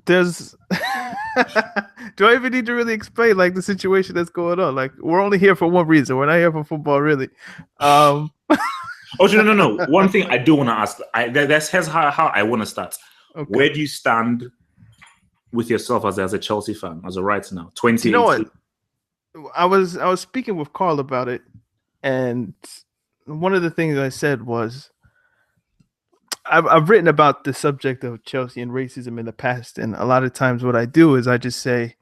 There's do I even need to really explain like the situation that's going on? Like we're only here for one reason. We're not here for football, really. Um, Oh, no. One thing I do want to ask. Here's how I want to start. okay. Where do you stand with yourself as a Chelsea fan as of right now? You know 2018. what? I was speaking with Carl about it, and one of the things I said was I've written about the subject of Chelsea and racism in the past, and a lot of times what I do is I just say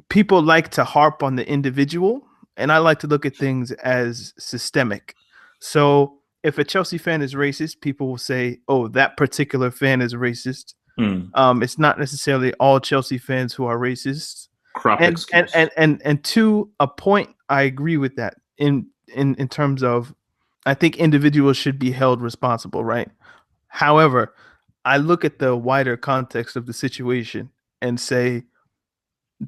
people like to harp on the individual, and I like to look at things as systemic. So if a Chelsea fan is racist, people will say, "Oh, that particular fan is racist." It's not necessarily all Chelsea fans who are racist. Crap And excuse. and to a point, I agree with that in terms of I think individuals should be held responsible, right? However, I look at the wider context of the situation and say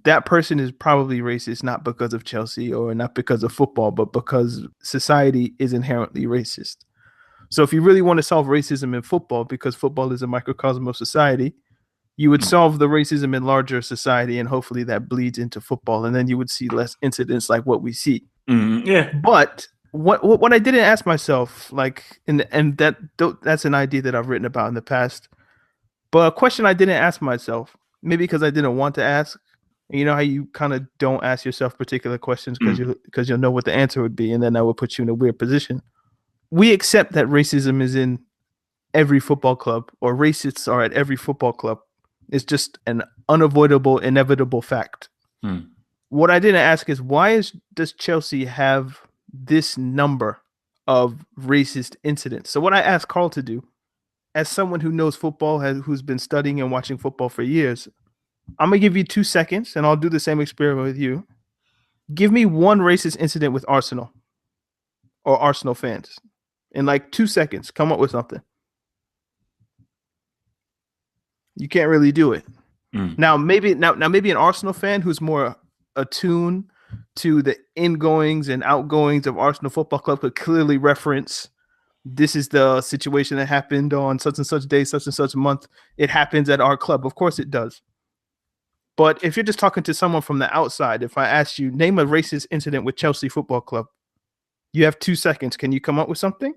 that person is probably racist not because of Chelsea or not because of football, but because society is inherently racist. So if you really want to solve racism in football, because football is a microcosm of society, you would solve the racism in larger society, and hopefully that bleeds into football, and then you would see less incidents like what we see. Yeah. But what I didn't ask myself, like, and that's an idea that I've written about in the past. But a question I didn't ask myself, maybe because I didn't want to ask. You know how you kind of don't ask yourself particular questions because you'll know what the answer would be, and then that would put you in a weird position. We accept that racism is in every football club, or racists are at every football club. It's just an unavoidable, inevitable fact. What I didn't ask is does Chelsea have this number of racist incidents? So what I asked Carl to do, as someone who knows football, who's been studying and watching football for years, I'm gonna give you 2 seconds, and I'll do the same experiment with you. Give me one racist incident with Arsenal or Arsenal fans in like 2 seconds. Come up with something. You can't really do it. Now maybe an Arsenal fan who's more attuned to the ingoings and outgoings of Arsenal Football Club could clearly reference this is the situation that happened on such and such day, such and such month. It happens at our club. Of course it does. But if you're just talking to someone from the outside, if I ask you, name a racist incident with Chelsea Football Club, you have 2 seconds. Can you come up with something?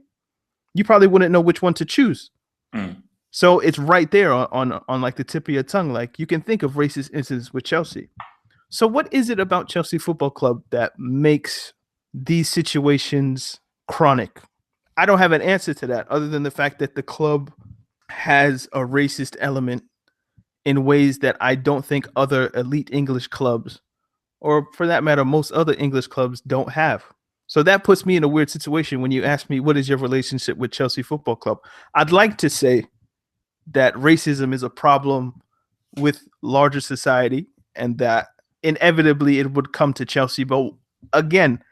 You probably wouldn't know which one to choose. So it's right there on like the tip of your tongue. Like you can think of racist incidents with Chelsea. So what is it about Chelsea Football Club that makes these situations chronic? I don't have an answer to that other than the fact that the club has a racist element in ways that I don't think other elite English clubs, or for that matter, most other English clubs don't have. So that puts me in a weird situation when you ask me, what is your relationship with Chelsea Football Club? I'd like to say that racism is a problem with larger society and that inevitably it would come to Chelsea. But again,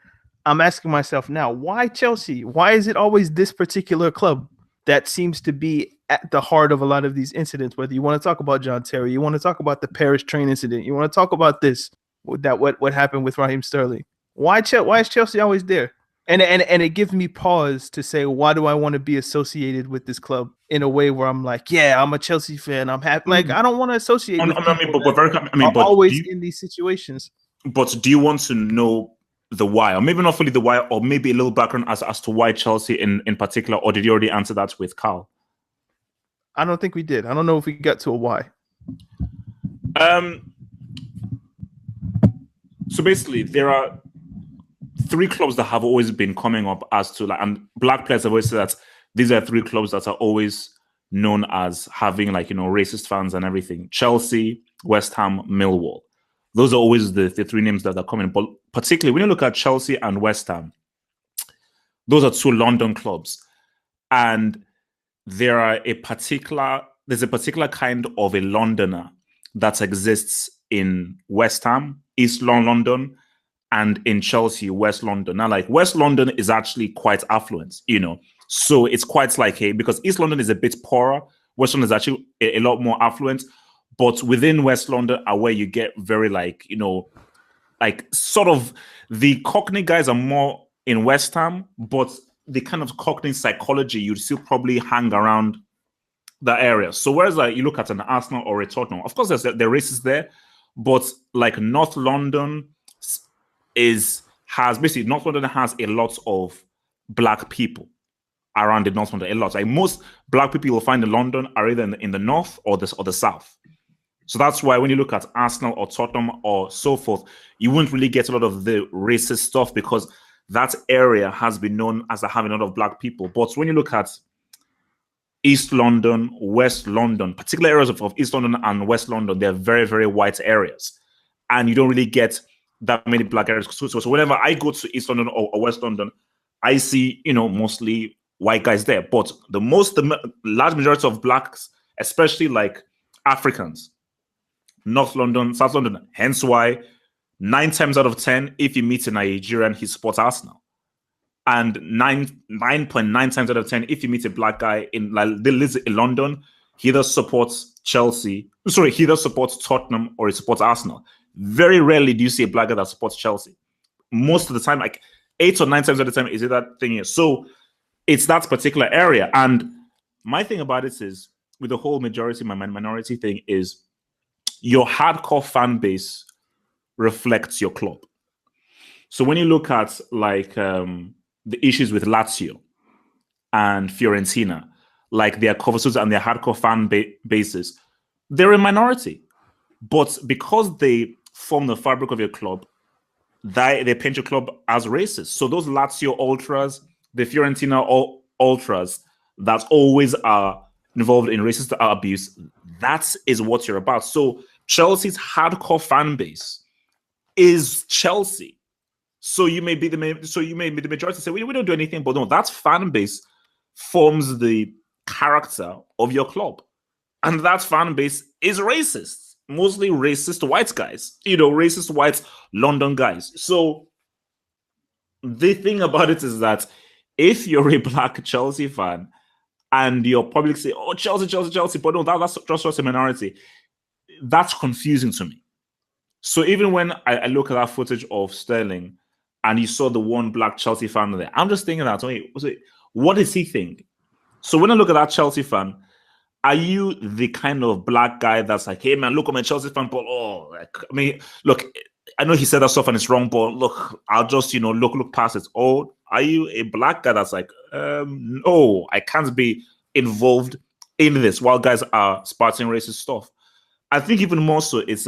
I'm asking myself now, why Chelsea? Why is it always this particular club that seems to be at the heart of a lot of these incidents? Whether you want to talk about John Terry, you want to talk about the Paris train incident, you want to talk about this, what happened with Raheem Sterling. Why is Chelsea always there? And it gives me pause to say, why do I want to be associated with this club in a way where I'm like, yeah, I'm a Chelsea fan. I'm happy. Like I don't want to associate with people always in these situations. But do you want to know the why, or maybe not fully the why, or maybe a little background as to why Chelsea in particular, or did you already answer that with Carl? I don't think we did. I don't know if we got to a why. So basically, there are 3 clubs that have always been coming up as to like, and black players have always said that these are 3 clubs that are always known as having like, you know, racist fans and everything. Chelsea, West Ham, Millwall. Those are always the 3 names that are coming. But particularly when you look at Chelsea and West Ham, those are 2 London clubs. And there's a particular kind of a Londoner that exists in West Ham, East London, and in Chelsea, West London. Now, like West London is actually quite affluent, you know. So it's quite like because East London is a bit poorer. West London is actually a lot more affluent. But within West London are where you get very like, you know, like sort of the Cockney guys are more in West Ham, but the kind of Cockney psychology, you'd still probably hang around that area. So whereas like you look at an Arsenal or a Tottenham, of course there are races there, but like North London North London has a lot of black people around the North London, a lot. Like most black people you'll find in London are either in the north or the south. So that's why when you look at Arsenal or Tottenham or so forth, you wouldn't really get a lot of the racist stuff because that area has been known as having a lot of black people. But when you look at East London, West London, particular areas of East London and West London, they're very, very white areas. And you don't really get that many black areas. So whenever I go to East London or West London, I see, mostly white guys there. But the large majority of blacks, especially like Africans, North London, South London, hence why 9 times out of 10, if you meet a Nigerian, he supports Arsenal. And 9.9 times out of 10, if you meet a black guy in London, he either supports he either supports Tottenham or he supports Arsenal. Very rarely do you see a black guy that supports Chelsea. Most of the time, like 8 or 9 times out of 10, is it that thing here? So it's that particular area. And my thing about it is, with the whole majority, minority thing is, your hardcore fan base reflects your club. So when you look at like the issues with Lazio and Fiorentina, like their covers and their hardcore fan bases, they're a minority. But because they form the fabric of your club, they paint your club as racist. So those Lazio ultras, the Fiorentina ultras that always are involved in racist abuse, that is what you're about. So Chelsea's hardcore fan base is Chelsea. So you may be the majority say, we don't do anything, but no, that fan base forms the character of your club. And that fan base is racist. Mostly racist white guys, racist white London guys. So the thing about it is that if you're a black Chelsea fan and your public say, oh, Chelsea, but no, that's just a minority, that's confusing to me. So even when I look at that footage of Sterling and you saw the one black Chelsea fan there, I'm just thinking that, what does he think? So when I look at that Chelsea fan, are you the kind of black guy that's like, hey man, look, I'm a Chelsea fan, but look, I know he said that stuff and it's wrong, but look, I'll just, look past it. Or are you a black guy that's like, no, I can't be involved in this while guys are spouting racist stuff? I think even more so, it's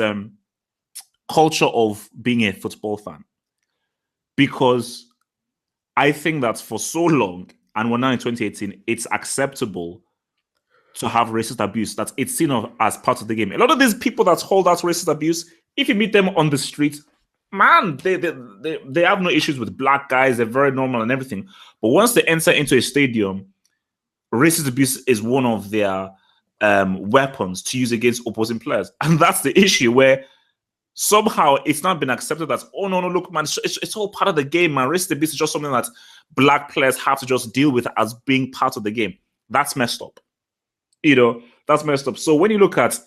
culture of being a football fan. Because I think that for so long, and we're now in 2018, it's acceptable to have racist abuse, that it's seen as part of the game. A lot of these people that hold out racist abuse, if you meet them on the street, man, they have no issues with black guys. They're very normal and everything. But once they enter into a stadium, racist abuse is one of their weapons to use against opposing players. And that's the issue, where somehow it's not been accepted that, oh, no, look, man, it's all part of the game, man. Racist abuse is just something that black players have to just deal with as being part of the game. That's messed up. That's messed up. So when you look at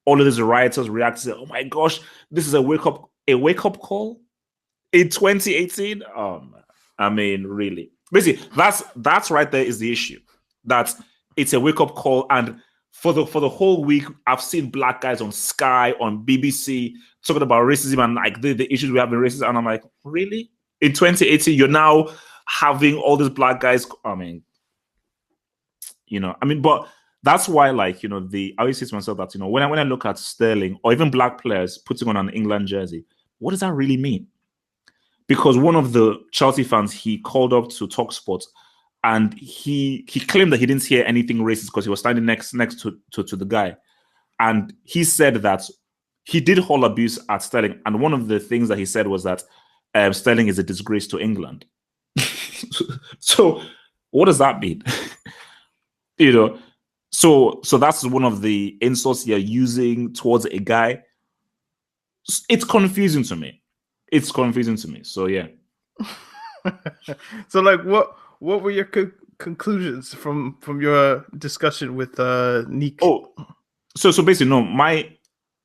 all of these rioters reacting, oh my gosh, this is a wake-up call in 2018? I mean, really. Basically, that's right there is the issue. That it's a wake-up call, and for the whole week, I've seen black guys on Sky, on BBC, talking about racism and like the issues we have in racism, and I'm like, really? In 2018, you're now having all these black guys, but that's why, I always say to myself that, when I look at Sterling or even black players putting on an England jersey, what does that really mean? Because one of the Chelsea fans, he called up to TalkSport and he claimed that he didn't hear anything racist because he was standing next to the guy. And he said that he did haul abuse at Sterling. And one of the things that he said was that Sterling is a disgrace to England. So what does that mean? So that's one of the insults you're using towards a guy. It's confusing to me. So yeah. So what were your conclusions from your discussion with Nick? Oh, so basically, no. My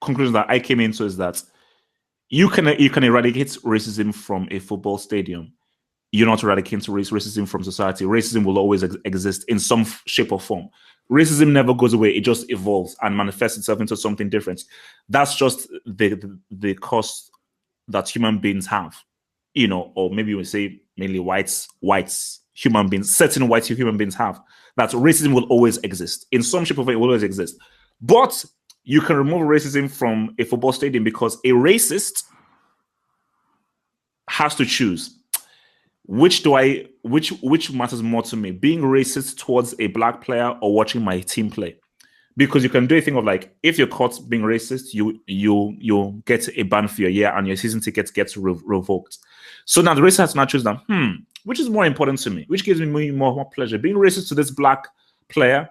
conclusion that I came into is that you can eradicate racism from a football stadium. You're not eradicating racism from society. Racism will always exist in some shape or form. Racism never goes away. It just evolves and manifests itself into something different. That's just the cost that human beings have, or maybe we say mainly whites, human beings, certain white human beings have. That racism will always exist. In some shape or form, it will always exist. But you can remove racism from a football stadium because a racist has to choose which matters more to me, being racist towards a black player or watching my team play. Because you can do a thing of like, if you're caught being racist, you get a ban for your year and your season tickets gets revoked. So now the racist has to now choose now, which is more important to me? Which gives me more pleasure? Being racist to this black player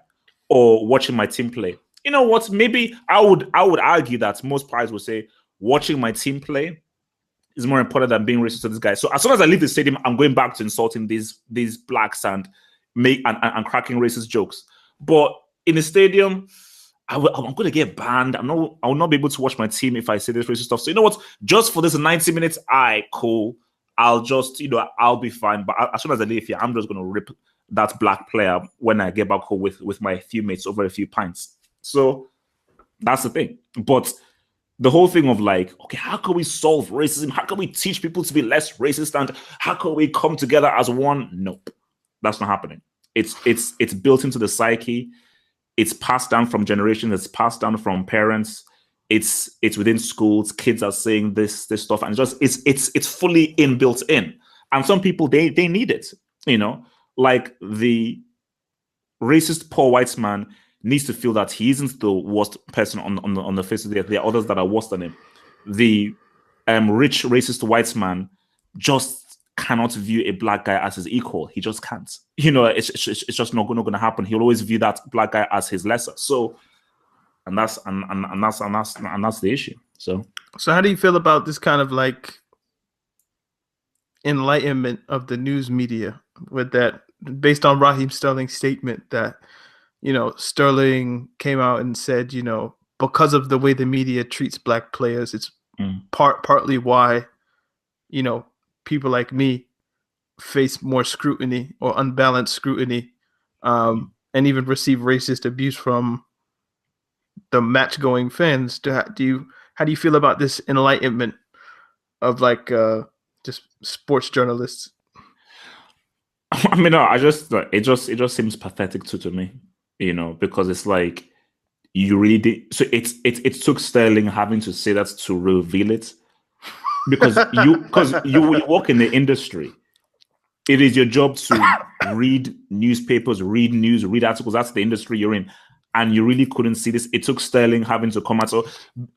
or watching my team play? You know what? Maybe I would argue that most players would say watching my team play is more important than being racist to this guy. So as soon as I leave the stadium, I'm going back to insulting these blacks and cracking racist jokes. But in the stadium, I'm going to get banned. I will not be able to watch my team if I say this racist stuff. So you know what? Just for this 90 minutes, cool. I'll just, I'll be fine. But as soon as I leave here, I'm just going to rip that black player when I get back home with my few mates over a few pints. So that's the thing. But the whole thing of like, okay, how can we solve racism? How can we teach people to be less racist? And how can we come together as one? Nope, that's not happening. It's built into the psyche. It's passed down from generations. It's passed down from parents. It's within schools. Kids are saying this stuff, and it's fully built in. And some people they need it. Like the racist poor white man needs to feel that he isn't the worst person on the face of the earth. There are others that are worse than him. The rich racist white man just cannot view a black guy as his equal. He just can't. It's just not going to happen. He'll always view that black guy as his lesser. So, and that's the issue. So how do you feel about this kind of like enlightenment of the news media with that, based on Raheem Sterling's statement that, Sterling came out and said, because of the way the media treats black players, it's partly why, people like me face more scrutiny or unbalanced scrutiny, and even receive racist abuse from the match-going fans. How do you feel about this enlightenment of like just sports journalists? I mean, no, it just seems pathetic to me, because it's like you really did. So it took Sterling having to say that to reveal it. Because you work in the industry, it is your job to read newspapers, read news, read articles. That's the industry you're in, and you really couldn't see this. It took Sterling having to come out. So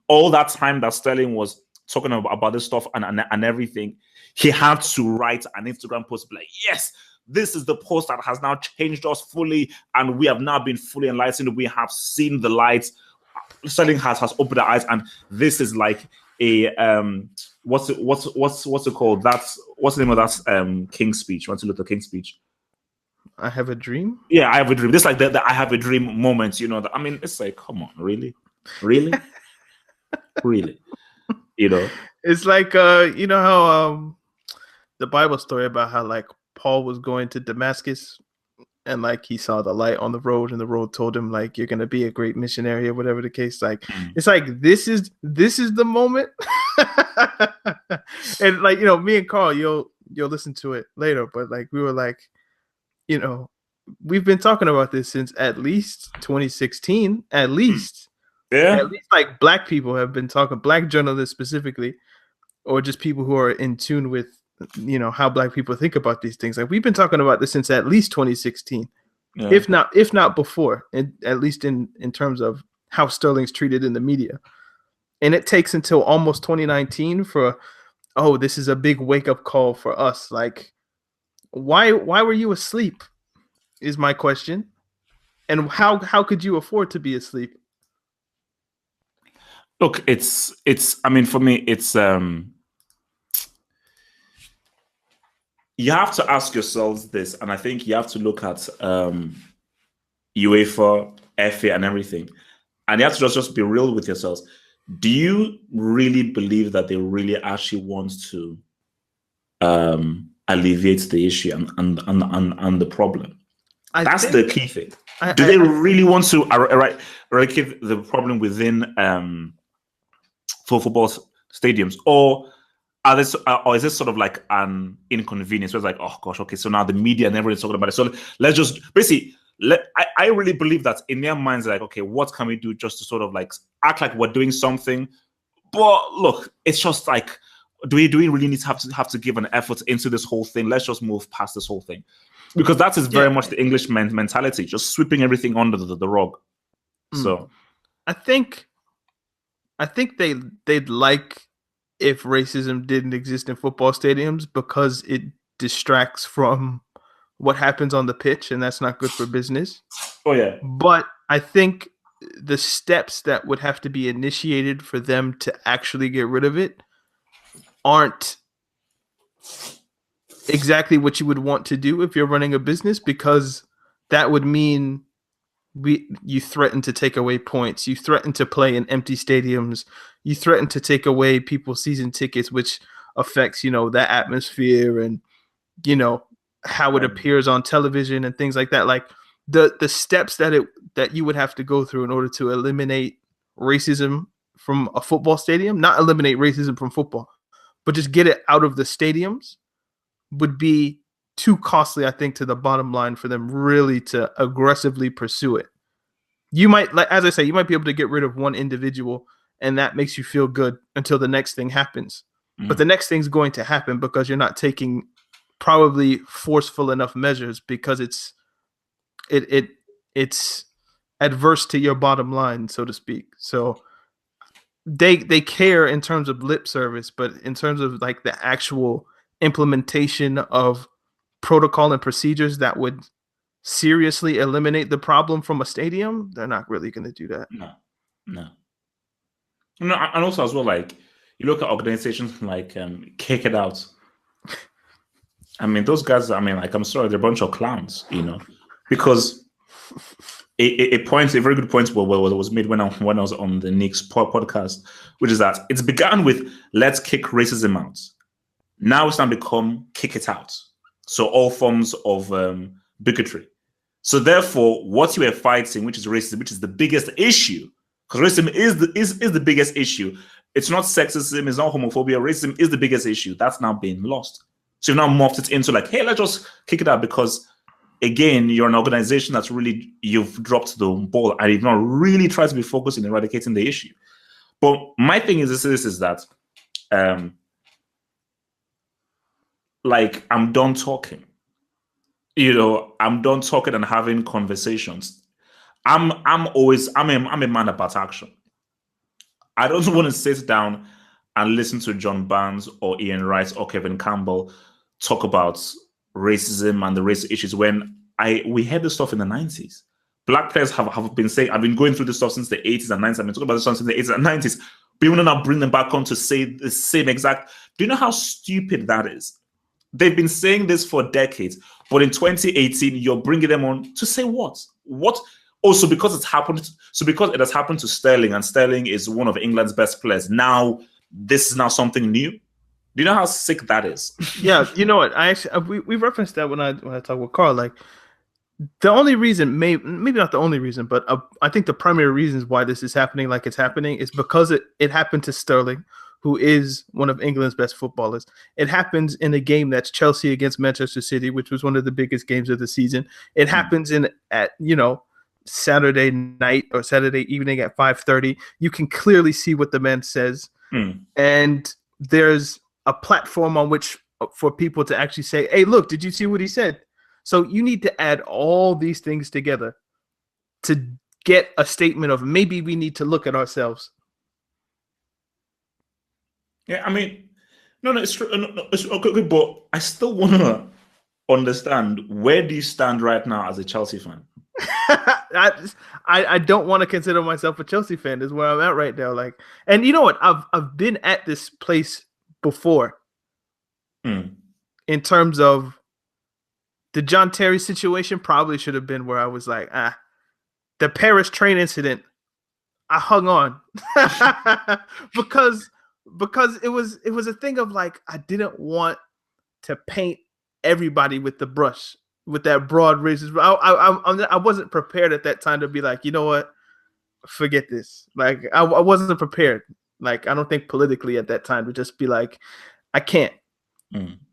all that time that Sterling was talking about this stuff and everything, he had to write an Instagram post like, yes, this is the post that has now changed us fully, and we have now been fully enlightened. We have seen the light. Sterling has opened our eyes, and this is like a what's it called? What's the name of that King's speech? Martin Luther King speech? I have a dream. Yeah, I have a dream. This like the I have a dream moment. I mean, it's like, come on, really, really. It's like how the Bible story about how like Paul was going to Damascus and like he saw the light on the road and the road told him like you're gonna be a great missionary or whatever the case. Like it's like this is the moment. And like me and Carl, you'll listen to it later, but like we were like, we've been talking about this since at least 2016, at least. Yeah. At least like black people have been talking, black journalists specifically, or just people who are in tune with how black people think about these things. Like we've been talking about this since at least 2016, if not before, and at least in terms of how Sterling's treated in the media. And it takes until almost 2019 for, this is a big wake up call for us. Like, why were you asleep? Is my question. And how could you afford to be asleep? Look, it's. I mean, for me, it's. You have to ask yourselves this, and I think you have to look at UEFA, FA, and everything, and you have to just be real with yourselves. Do you really believe that they really actually want to alleviate the issue and the problem? That's the key thing. Do they really want to eradicate the problem within for football stadiums, or is this sort of like an inconvenience? Where it's like, oh gosh, okay, so now the media and everyone's talking about it. So let's just basically I really believe that in their minds, like, okay, what can we do just to sort of like act like we're doing something? But look, it's just like, do we really need to have to give an effort into this whole thing? Let's just move past this whole thing, because that is very much the English mentality, just sweeping everything under the rug. So, I think they'd like if racism didn't exist in football stadiums, because it distracts from what happens on the pitch, and that's not good for business. Oh yeah. But I think the steps that would have to be initiated for them to actually get rid of it aren't exactly what you would want to do if you're running a business, because that would mean you threaten to take away points, you threaten to play in empty stadiums, you threaten to take away people's season tickets, which affects, that atmosphere and, how it appears on television and things like that. Like the steps that you would have to go through in order to eliminate racism from a football stadium, not eliminate racism from football, but just get it out of the stadiums, would be too costly, I think, to the bottom line for them really to aggressively pursue it. You might, like as I say, you might be able to get rid of one individual, and that makes you feel good until the next thing happens. But the next thing's going to happen because you're not taking probably forceful enough measures, because it's adverse to your bottom line, so to speak. So they care in terms of lip service, but in terms of like the actual implementation of protocol and procedures that would seriously eliminate the problem from a stadium, they're not really going to do that. No. And also as well, like you look at organizations like Kick It Out. I mean, those guys, I mean, like, I'm sorry, they're a bunch of clowns, because a very good point was made when I was on the Knicks podcast, which is that it's begun with let's kick racism out. Now it's now become kick it out. So all forms of bigotry. So therefore, what you are fighting, which is racism, which is the biggest issue, because racism is the biggest issue. It's not sexism, it's not homophobia. Racism is the biggest issue. That's now being lost. So you've now morphed it into like, hey, let's just kick it out, because again, you're an organization that's really, you've dropped the ball and you've not really tried to be focused in eradicating the issue. But my thing is this is that like, I'm done talking. I'm done talking and having conversations. I'm a man about action. I don't want to sit down and listen to John Barnes or Ian Wright or Kevin Campbell talk about racism and the race issues when we had this stuff in the 90s. Black players have been saying, I've been going through this stuff since the 80s and 90s. I've been talking about this stuff since the 80s and 90s. People now bring them back on to say the same exact. Do you know how stupid that is? They've been saying this for decades, but in 2018, you're bringing them on to say what? What? Also, because it's happened. So because it has happened to Sterling, and Sterling is one of England's best players. Now, this is now something new. Do you know how sick that is? Yeah, you know what? I actually we referenced that when I talk with Carl. Like, the only reason, maybe not the only reason, but I think the primary reasons why this is happening like it's happening is because it happened to Sterling, who is one of England's best footballers. It happens in a game that's Chelsea against Manchester City, which was one of the biggest games of the season. It happens at Saturday night or Saturday evening at 5:30. You can clearly see what the man says, and there's a platform on which for people to actually say, "Hey, look, did you see what he said?" So you need to add all these things together to get a statement of maybe we need to look at ourselves. Yeah, I mean, no, it's true. No, it's okay, but I still want to understand, where do you stand right now as a Chelsea fan? I don't want to consider myself a Chelsea fan. Is where I'm at right now. Like, and you know what? I've been at this place before. In terms of the John Terry situation, probably should have been where I was like, the Paris train incident, I hung on because it was a thing of like, I didn't want to paint everybody with the brush with that broad racism. I wasn't prepared at that time to be like, you know what, forget this. Like I wasn't prepared. Like I don't think politically at that time to just be like, I can't.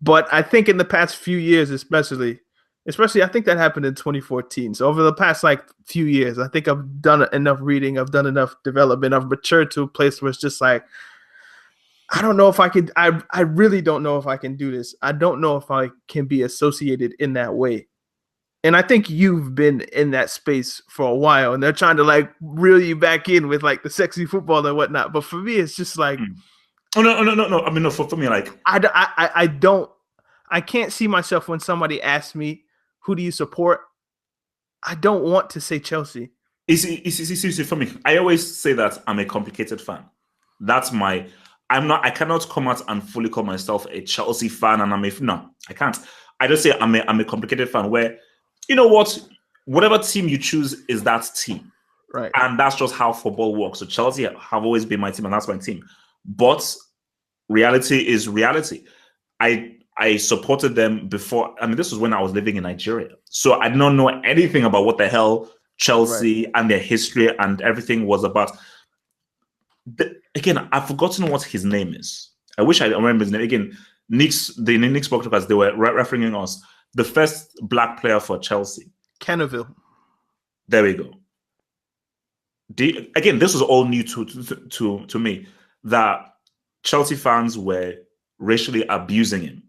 But I think in the past few years, especially I think that happened in 2014. So over the past like few years, I think I've done enough reading, I've done enough development, I've matured to a place where it's just like, I don't know if I can. I really don't know if I can do this. I don't know if I can be associated in that way. And I think you've been in that space for a while, and they're trying to like reel you back in with like the sexy football and whatnot. But for me, it's just like, oh no. I mean, no, for me, like I can't see myself when somebody asks me, who do you support? I don't want to say Chelsea. You see, for me, I always say that I'm a complicated fan. That's my. I cannot come out and fully call myself a Chelsea fan, and no, I can't. I just say I'm a complicated fan where, you know what, whatever team you choose is that team, right? And that's just how football works. So Chelsea have always been my team, and that's my team. But reality is reality. I supported them before. I mean, this was when I was living in Nigeria, so I did not know anything about what the hell Chelsea and their history and everything was about. Again, I've forgotten what his name is. I wish I remember his name. Again, the Knicks podcast, they were referencing us. The first black player for Chelsea. Cannaville. There we go. Again, this was all new to me, that Chelsea fans were racially abusing him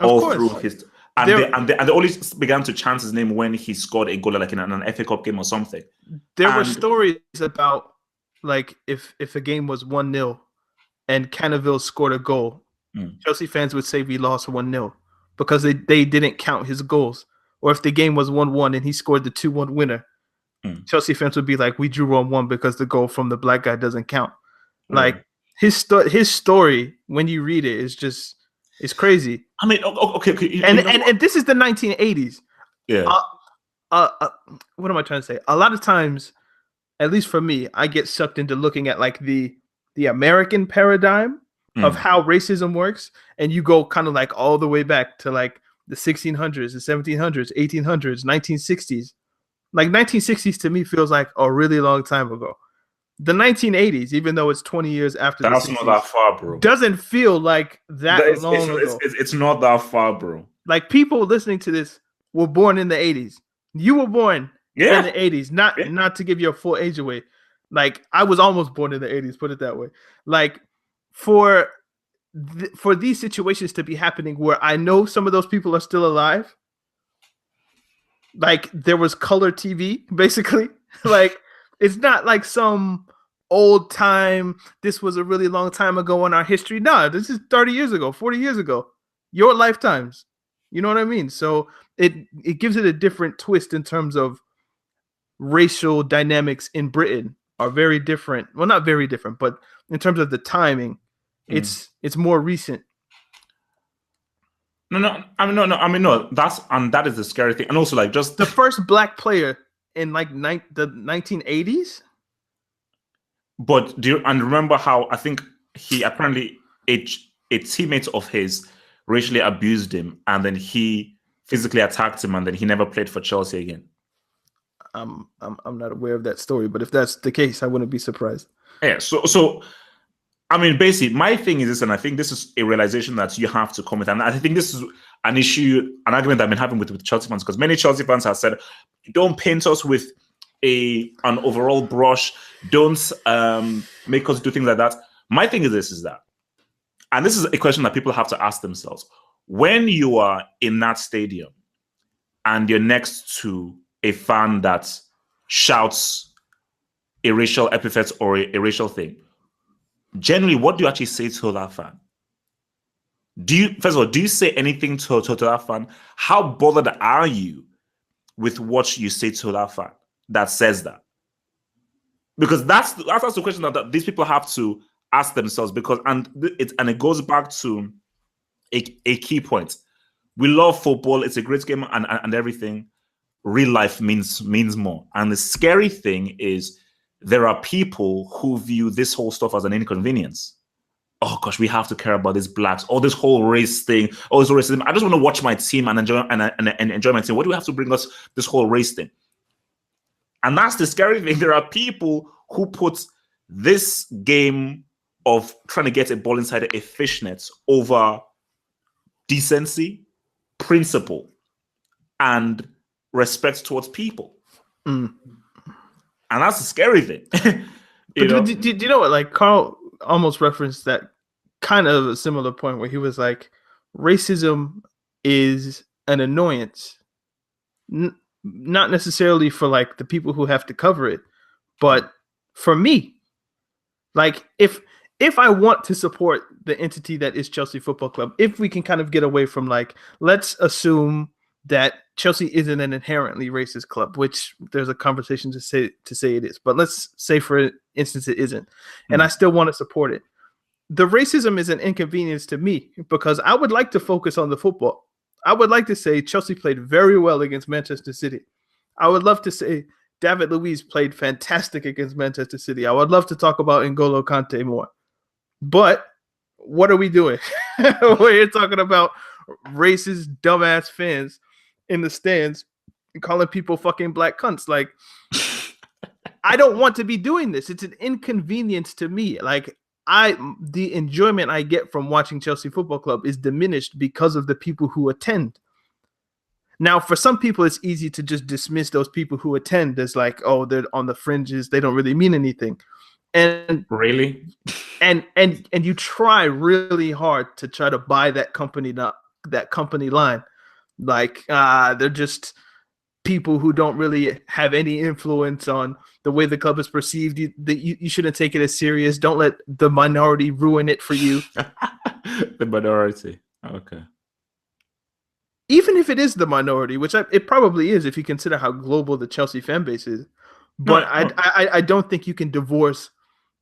through his... And they only began to chant his name when he scored a goal, like in an FA Cup game or something. There were stories about, like, if a game was 1-0 and Cannaville scored a goal, Chelsea fans would say we lost 1-0 because they didn't count his goals. Or if the game was 1-1 and he scored the 2-1 winner, Chelsea fans would be like, we drew 1-1 because the goal from the black guy doesn't count. Like his story, when you read it, is just, it's crazy. I mean, okay. And this is the 1980s. Yeah. What am I trying to say? A lot of times, at least for me, I get sucked into looking at like the American paradigm of how racism works, and you go kind of like all the way back to like the 1600s, the 1700s, 1800s, 1960s. Like 1960s to me feels like a really long time ago. The 1980s, even though it's 20 years after, that's not that far, bro. Doesn't feel like that long ago. It's not that far, bro. Like people listening to this were born in the 80s. You were born in the 80s, not to give your full age away. Like I was almost born in the 80s, put it that way. Like for these situations to be happening where I know some of those people are still alive, like there was color TV, basically. Like it's not like some old time, this was a really long time ago in our history. No, this is 30 years ago, 40 years ago, your lifetimes. You know what I mean? So it gives it a different twist in terms of racial dynamics in Britain are very different. Well, not very different, but in terms of the timing, it's more recent. No. That is the scary thing. And also, like, just the first black player in like the 1980s. But remember how I think he apparently a teammate of his racially abused him, and then he physically attacked him, and then he never played for Chelsea again. I'm not aware of that story, but if that's the case, I wouldn't be surprised. Yeah. So I mean, basically, my thing is this, and I think this is a realization that you have to come with, and I think this is an argument I've been having with Chelsea fans, because many Chelsea fans have said, don't paint us with an overall brush, don't make us do things like that. My thing is that, and this is a question that people have to ask themselves, when you are in that stadium and you're next to a fan that shouts a racial epithet or a racial thing, generally, what do you actually say to that fan? First of all, do you say anything to that fan? How bothered are you with what you say to that fan that says that? Because that's the question that these people have to ask themselves. Because it goes back to a key point. We love football; it's a great game and everything. Real life means more. And the scary thing is, there are people who view this whole stuff as an inconvenience. oh gosh, we have to care about these blacks, all this whole race thing, all this racism. I just want to watch my team and enjoy my team. What do we have to bring us this whole race thing? And that's the scary thing. There are people who put this game of trying to get a ball inside a fishnet over decency, principle, and respect towards people. And that's the scary thing. Do you know what? Like, Carl almost referenced that kind of a similar point where he was like, racism is an annoyance. Not necessarily for like the people who have to cover it, but for me, like if I want to support the entity that is Chelsea Football Club, if we can kind of get away from like, let's assume that Chelsea isn't an inherently racist club, which there's a conversation to say it is, but let's say for instance it isn't, and I still want to support it. The racism is an inconvenience to me because I would like to focus on the football. I would like to say Chelsea played very well against Manchester City. I would love to say David Luiz played fantastic against Manchester City. I would love to talk about N'Golo Kante more. But what are we doing? We're talking about racist, dumbass fans in the stands and calling people fucking black cunts. Like, I don't want to be doing this. It's an inconvenience to me. Like, the enjoyment I get from watching Chelsea Football Club is diminished because of the people who attend. Now, for some people, it's easy to just dismiss those people who attend as like, oh, they're on the fringes. They don't really mean anything. And really, and you try really hard to try to buy that company line. Like, they're just people who don't really have any influence on the way the club is perceived. You shouldn't take it as serious. Don't let the minority ruin it for you. The minority. Okay. Even if it is the minority, which it probably is if you consider how global the Chelsea fan base is. But no. I don't think you can divorce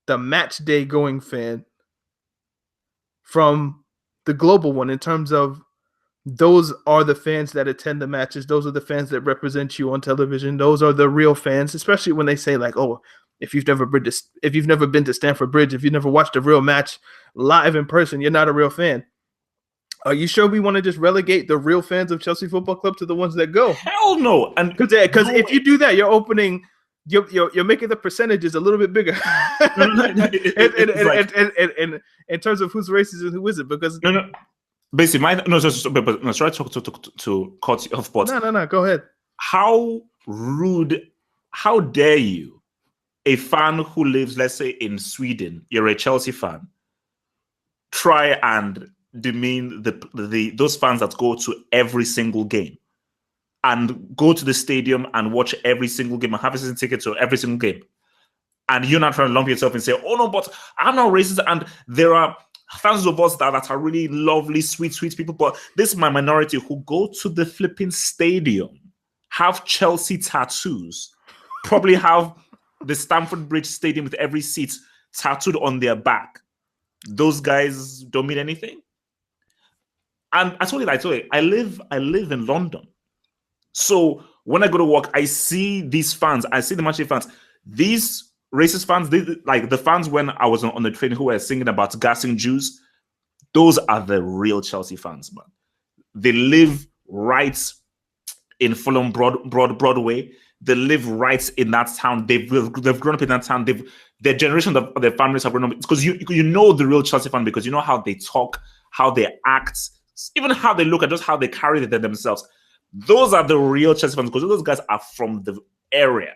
the match day going fan from the global one in terms of those are the fans that attend the matches. Those are the fans that represent you on television. Those are the real fans, especially when they say like, oh, if you've never been to Stamford Bridge, if you've never watched a real match live in person, you're not a real fan. Are you sure we want to just relegate the real fans of Chelsea Football Club to the ones that go? Hell no. And because if you do that, you're opening, you're making the percentages a little bit bigger. In terms of who's racist and who isn't, because basically, sorry to cut you off, but no, go ahead. How rude! How dare you, a fan who lives, let's say, in Sweden, you're a Chelsea fan, try and demean those fans that go to every single game and go to the stadium and watch every single game and have a season ticket to every single game, and you're not trying to lump yourself and say, oh no, but I'm not racist, and there are thousands of us that are really lovely, sweet people, but this is my minority who go to the flipping stadium, have Chelsea tattoos, probably have the Stamford Bridge Stadium with every seat tattooed on their back. Those guys don't mean anything. And I told you, I live in London. So when I go to work, I see these fans, I see the Manchester fans, these racist fans, like the fans when I was on the train who were singing about gassing Jews, those are the real Chelsea fans, man. They live right in Fulham Broadway. They live right in that town. They've grown up in that town. Their generation of their families have grown up, because you know the real Chelsea fan because you know how they talk, how they act, even how they look, and just how they carry themselves. Those are the real Chelsea fans because those guys are from the area,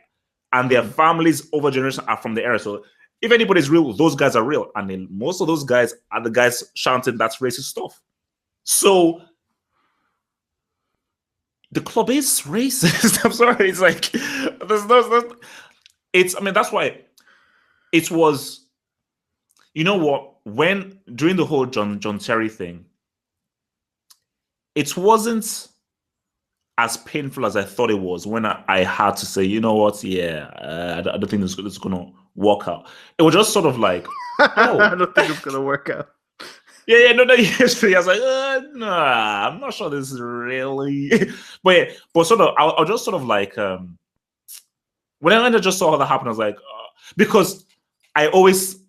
and their families over generations are from the area. So if anybody's real, those guys are real, and then most of those guys are the guys shouting that's racist stuff. So the club is racist. I'm sorry. It's like that's why it was. You know what? When during the whole John Terry thing, it wasn't as painful as I thought it was when I had to say, you know what? Yeah, I don't think it's going to work out. It was just sort of like, oh, I don't think it's going to work out. Yesterday I was like, nah, I'm not sure this is really. but sort of, I'll just sort of like, when I just saw how that happen, I was like, because I always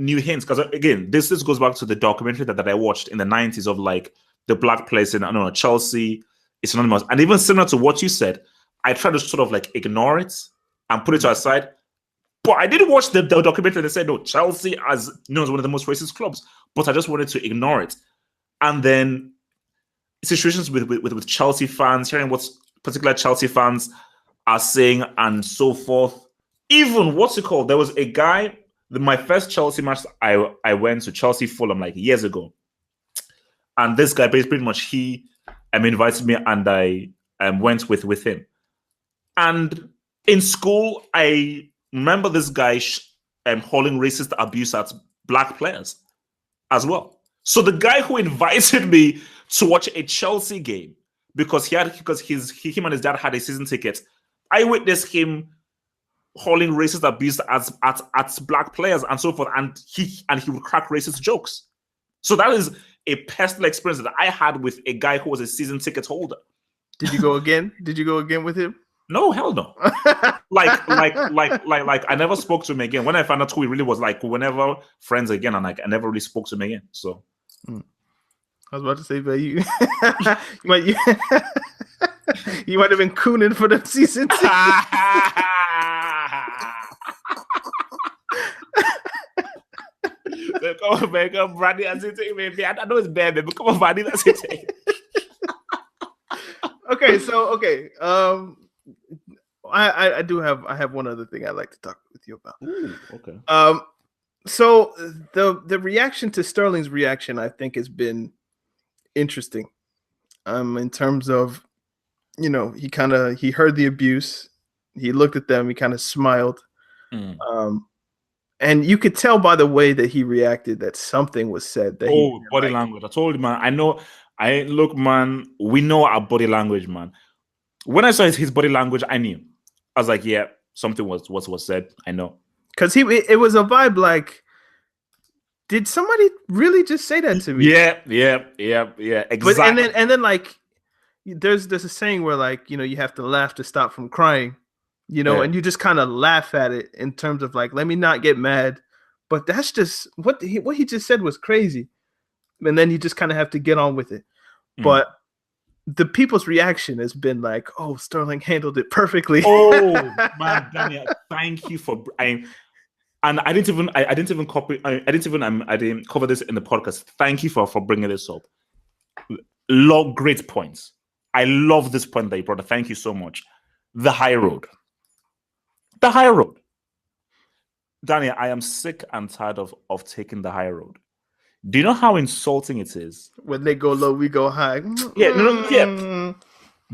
new hints, because again, this goes back to the documentary that I watched in the 90s of like the black players in, I don't know, Chelsea. It's anonymous, and even similar to what you said, I tried to sort of like ignore it and put it to the side. But I did watch the documentary that said, no, Chelsea as known as one of the most racist clubs, but I just wanted to ignore it. And then situations with Chelsea fans, hearing what particular Chelsea fans are saying and so forth. Even there was a guy, my first Chelsea match I went to, Chelsea Fulham, like years ago. And this guy, pretty much, he invited me and I went with him. And in school, I remember this guy hurling racist abuse at black players as well. So the guy who invited me to watch a Chelsea game because him and his dad had a season ticket, I witnessed him hurling racist abuse at black players and so forth, and he would crack racist jokes. So that is a personal experience that I had with a guy who was a season ticket holder. Did you go again? Did you go again with him? No, hell no. like I never spoke to him again. When I found out who he really was, like, we were never friends again, and like I never really spoke to him again. So I was about to say, but you you might have been cooning for the season. Come on, man, come on, Brandy, that's it, baby. I know it's bad, baby. Come on, Brandy, that's it. Okay. I have one other thing I'd like to talk with you about. Ooh, okay. So the reaction to Sterling's reaction, I think, has been interesting. In terms of, he heard the abuse, he looked at them, he kind of smiled. And you could tell by the way that he reacted that something was said. That body language. I told you, man. Look, man, we know our body language, man. When I saw his body language, I knew. I was like, yeah, something was said. I know. Because it was a vibe like, did somebody really just say that to me? Yeah, exactly. But and then like, there's a saying where like, you have to laugh to stop from crying. And you just kind of laugh at it in terms of like, let me not get mad. But that's just what he just said was crazy. And then you just kind of have to get on with it. But the people's reaction has been like, oh, Sterling handled it perfectly. Oh, man, Daniel, thank you for... and I didn't even cover this in the podcast. Thank you for bringing this up. Great points. I love this point that you brought up. Thank you so much. The high road. Daniel, I am sick and tired of taking the high road. Do you know how insulting it is? When they go low, we go high. Yeah.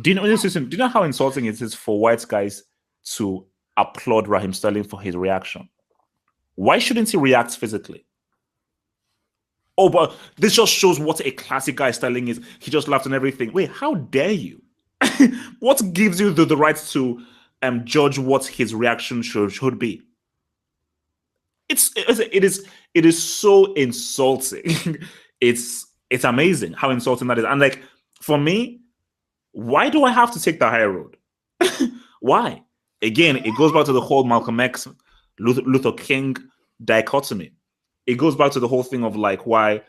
Do you know how insulting it is for white guys to applaud Raheem Sterling for his reaction? Why shouldn't he react physically? Oh, but this just shows what a classic guy Sterling is. He just laughed and everything. Wait, how dare you? What gives you the right to judge what his reaction should be? It is so insulting. It's amazing how insulting that is. And like, for me, why do I have to take the high road? Why? Again, it goes back to the whole Malcolm X, Luther King dichotomy. It goes back to the whole thing of like why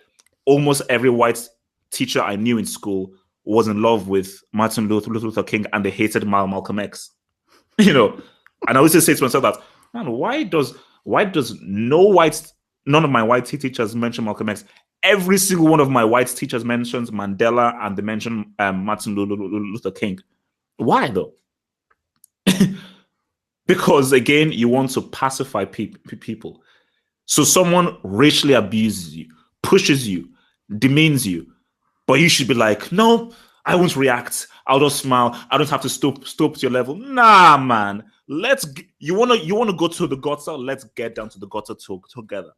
almost every white teacher I knew in school was in love with Martin Luther King and they hated Malcolm X. And I always say to myself that, man, why does none of my white teachers mention Malcolm X? Every single one of my white teachers mentions Mandela and they mention Martin Luther King. Why though? Because again, you want to pacify people. So someone racially abuses you, pushes you, demeans you, but you should be like, no, I won't react. I'll just smile. I don't have to stoop to your level. Nah, man. You wanna go to the gutter? Let's get down to the gutter together.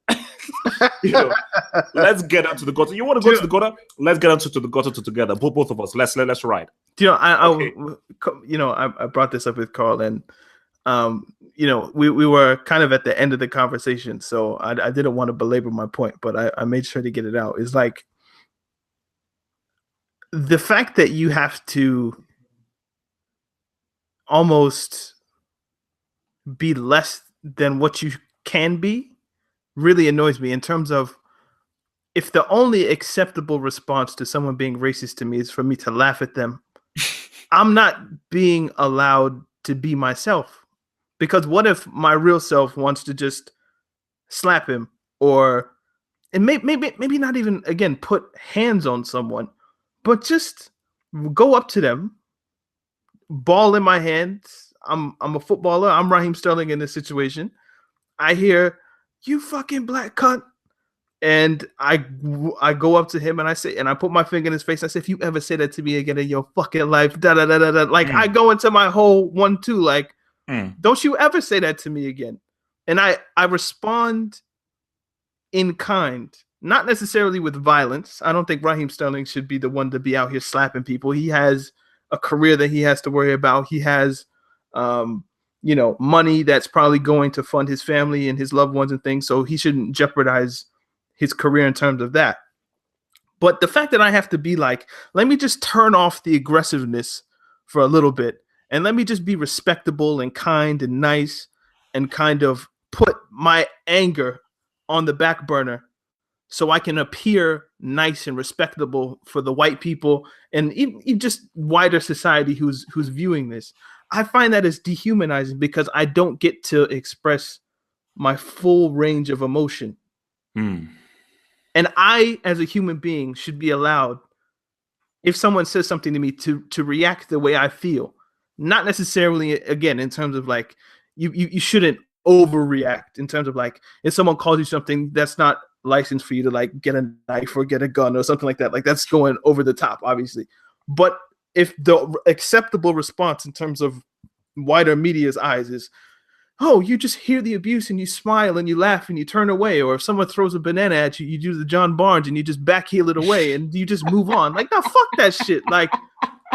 Let's get down to the gutter. You want to go to the gutter? Let's get down to the gutter together. Both of us. Let's ride. I brought this up with Carl, and we were kind of at the end of the conversation, so I didn't want to belabor my point, but I made sure to get it out. It's like the fact that you have to almost be less than what you can be really annoys me in terms of if the only acceptable response to someone being racist to me is for me to laugh at them, I'm not being allowed to be myself. Because what if my real self wants to just slap him or and maybe not even again put hands on someone, but just go up to them, ball in my hands. I'm a footballer. I'm Raheem Sterling in this situation. I hear you fucking black cunt, and I go up to him and I say, and I put my finger in his face. I say, if you ever say that to me again in your fucking life, da da da da da. Like I go into my whole 1-2. Like, don't you ever say that to me again. And I respond in kind, not necessarily with violence. I don't think Raheem Sterling should be the one to be out here slapping people. He has a career that he has to worry about. He has, money that's probably going to fund his family and his loved ones and things. So he shouldn't jeopardize his career in terms of that. But the fact that I have to be like, let me just turn off the aggressiveness for a little bit and let me just be respectable and kind and nice and kind of put my anger on the back burner so I can appear nice and respectable for the white people and even just wider society who's viewing this. I find that as dehumanizing because I don't get to express my full range of emotion. And I, as a human being, should be allowed, if someone says something to me, to react the way I feel. Not necessarily, again, in terms of like, you shouldn't overreact in terms of like, if someone calls you something that's not licensed for you to like get a knife or get a gun or something like that, like that's going over the top, obviously. But if the acceptable response in terms of wider media's eyes is, oh, you just hear the abuse and you smile and you laugh and you turn away, or if someone throws a banana at you, you do the John Barnes and you just backheel it away and you just move on. Like, no, fuck that shit. Like,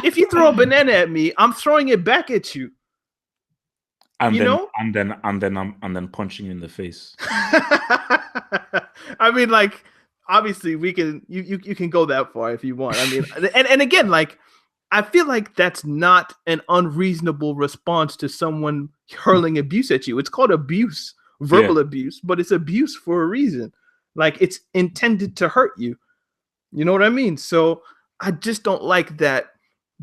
if you throw a banana at me, I'm throwing it back at you. And then punching you in the face. I mean, like, obviously we can you can go that far if you want. I mean, and again, like, I feel like that's not an unreasonable response to someone hurling abuse at you. It's called abuse, verbal abuse, but it's abuse for a reason. Like, it's intended to hurt you. You know what I mean? So I just don't like that.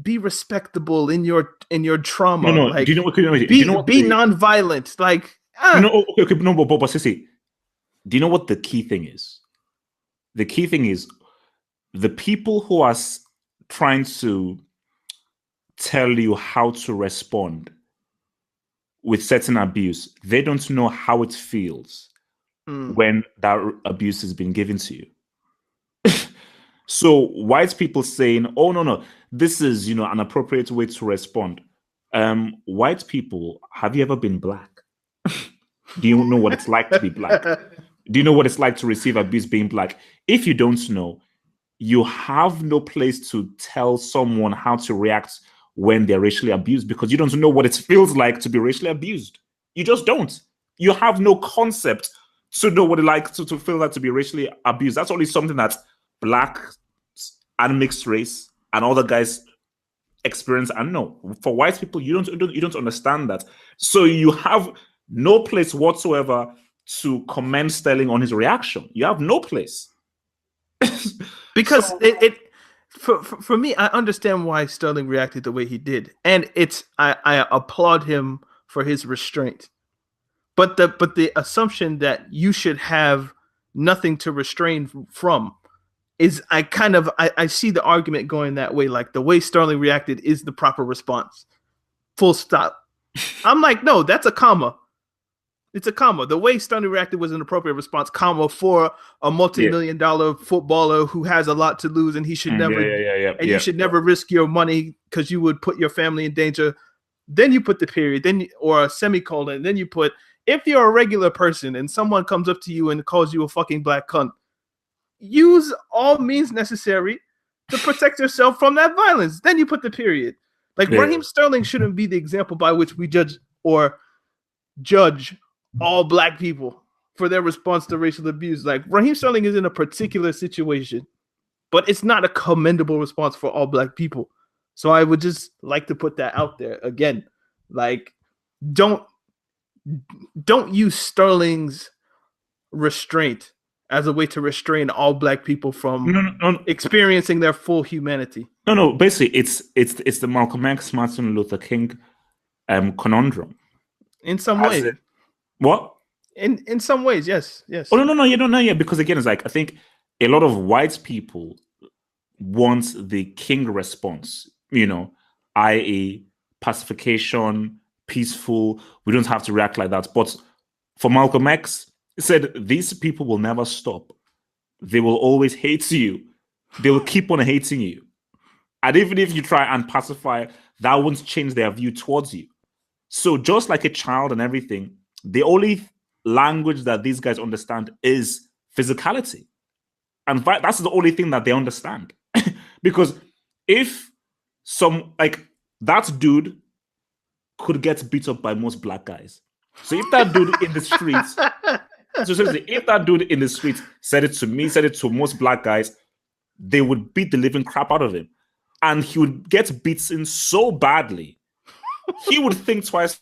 Be respectable in your trauma. No. Like, do you know what? Be nonviolent. Like, okay, no, but Sissy, do you know what the key thing is? The key thing is the people who are trying to tell you how to respond with certain abuse. They don't know how it feels when that abuse has been given to you. So white people saying, oh, no, this is, an appropriate way to respond. White people, have you ever been black? Do you know what it's like to be black? Do you know what it's like to receive abuse being black? If you don't know, you have no place to tell someone how to react when they're racially abused because you don't know what it feels like to be racially abused. You just don't. You have no concept to know what it like to feel like to be racially abused. That's only something that black and mixed race and other guys experience and know. For white people, you don't understand that. So you have no place whatsoever to commend Sterling on his reaction. You have no place. Because for me, I understand why Sterling reacted the way he did, and I applaud him for his restraint. But the assumption that you should have nothing to restrain from is I see the argument going that way. Like, the way Sterling reacted is the proper response. Full stop. I'm like, no, that's a comma. It's a comma. The way Sterling reacted was an appropriate response, comma, for a multi-million-dollar footballer who has a lot to lose, and he should never, you should never risk your money because you would put your family in danger. Then you put the period, or a semicolon. Then you put, if you're a regular person and someone comes up to you and calls you a fucking black cunt, use all means necessary to protect yourself from that violence. Then you put the period. Like, Raheem Sterling shouldn't be the example by which we judge all black people for their response to racial abuse. Like, Raheem Sterling is in a particular situation, but it's not a commendable response for all black people. So I would just like to put that out there again. Like, don't use Sterling's restraint as a way to restrain all black people from experiencing their full humanity. No. Basically, it's the Malcolm X, Martin Luther King conundrum. In some ways. What? In some ways, yes. Oh no, you don't know yet, because again, it's like I think a lot of white people want the King response, i.e., pacification, peaceful. We don't have to react like that. But for Malcolm X, he said these people will never stop. They will always hate you. They will keep on hating you. And even if you try and pacify, that won't change their view towards you. So just like a child and everything, the only language that these guys understand is physicality. And that's the only thing that they understand. Because if that dude could get beat up by most black guys. So if that dude in the streets, if that dude in the streets said it to me, said it to most black guys, they would beat the living crap out of him. And he would get beaten so badly, he would think twice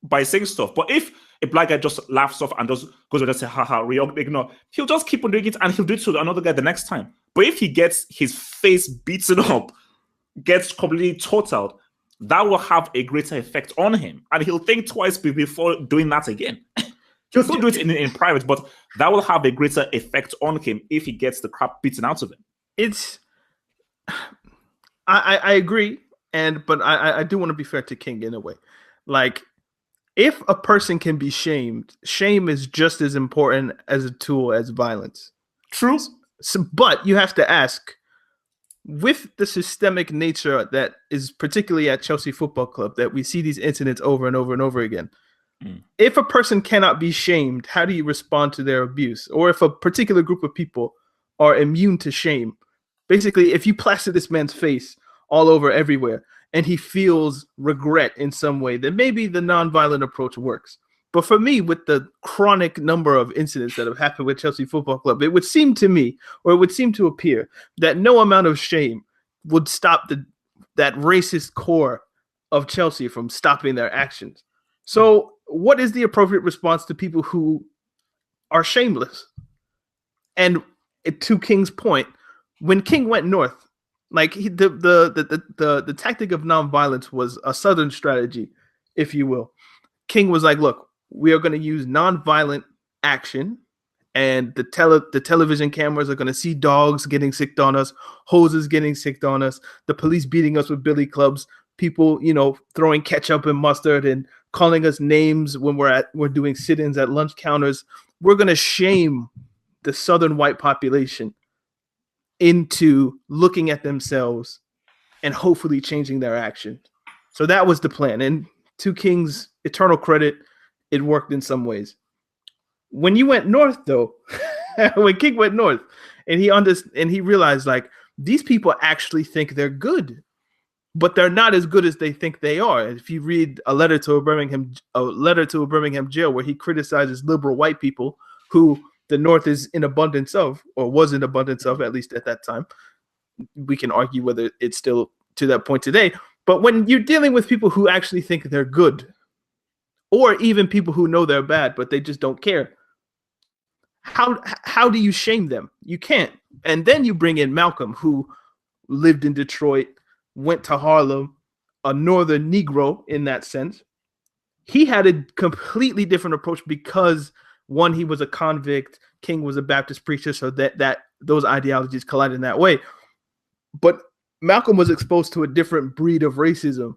by saying stuff. But if a black guy just laughs off and just goes and say, haha, ignore, he'll just keep on doing it, and he'll do it to another guy the next time. But if he gets his face beaten up, gets completely totaled, that will have a greater effect on him. And he'll think twice before doing that again. He'll still do it in private, but that will have a greater effect on him if he gets the crap beaten out of him. I agree, but I do want to be fair to King in a way. Like, if a person can be shamed, shame is just as important as a tool as violence. True. So, but you have to ask, with the systemic nature that is particularly at Chelsea Football Club, that we see these incidents over and over and over again. If a person cannot be shamed, how do you respond to their abuse? Or if a particular group of people are immune to shame, basically, if you plaster this man's face all over everywhere and he feels regret in some way, then maybe the nonviolent approach works. But for me, with the chronic number of incidents that have happened with Chelsea Football Club, it would seem to me, or it would seem to appear, that no amount of shame would stop that racist core of Chelsea from stopping their actions. So what is the appropriate response to people who are shameless? And to King's point, when King went north, like the tactic of nonviolence was a Southern strategy, if you will. King was like, look, we are going to use nonviolent action, and the television cameras are going to see dogs getting sicked on us, hoses getting sicked on us, the police beating us with billy clubs, people, throwing ketchup and mustard and calling us names when we're doing sit-ins at lunch counters. We're going to shame the Southern white population into looking at themselves and hopefully changing their action. So that was the plan. And to King's eternal credit, it worked in some ways. When you went north, though, when King went north, and he realized, like, these people actually think they're good, but they're not as good as they think they are. If you read a letter to a Birmingham jail where he criticizes liberal white people who the North is in abundance of, or was in abundance of, at least at that time. We can argue whether it's still to that point today. But when you're dealing with people who actually think they're good, or even people who know they're bad, but they just don't care, how do you shame them? You can't. And then you bring in Malcolm, who lived in Detroit, went to Harlem, a Northern Negro in that sense. He had a completely different approach because, one, he was a convict, King was a Baptist preacher, so that those ideologies collide in that way. But Malcolm was exposed to a different breed of racism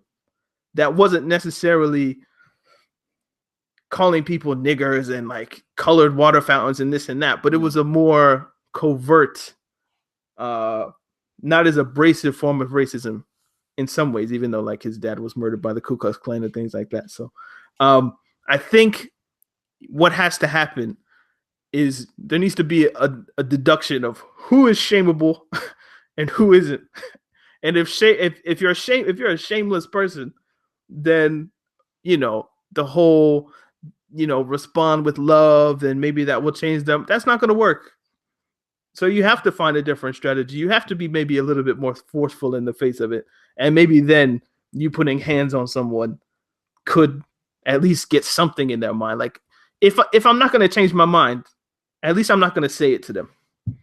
that wasn't necessarily calling people niggers and like colored water fountains and this and that, but it was a more covert, not as abrasive form of racism in some ways, even though like his dad was murdered by the Ku Klux Klan and things like that. So I think what has to happen is there needs to be a deduction of who is shameable and who isn't. And if you're a shameless person, then the whole respond with love and maybe that will change them. That's not going to work. So you have to find a different strategy. You have to be maybe a little bit more forceful in the face of it, and maybe then you putting hands on someone could at least get something in their mind. Like if I'm not going to change my mind, at least I'm not going to say it to them. You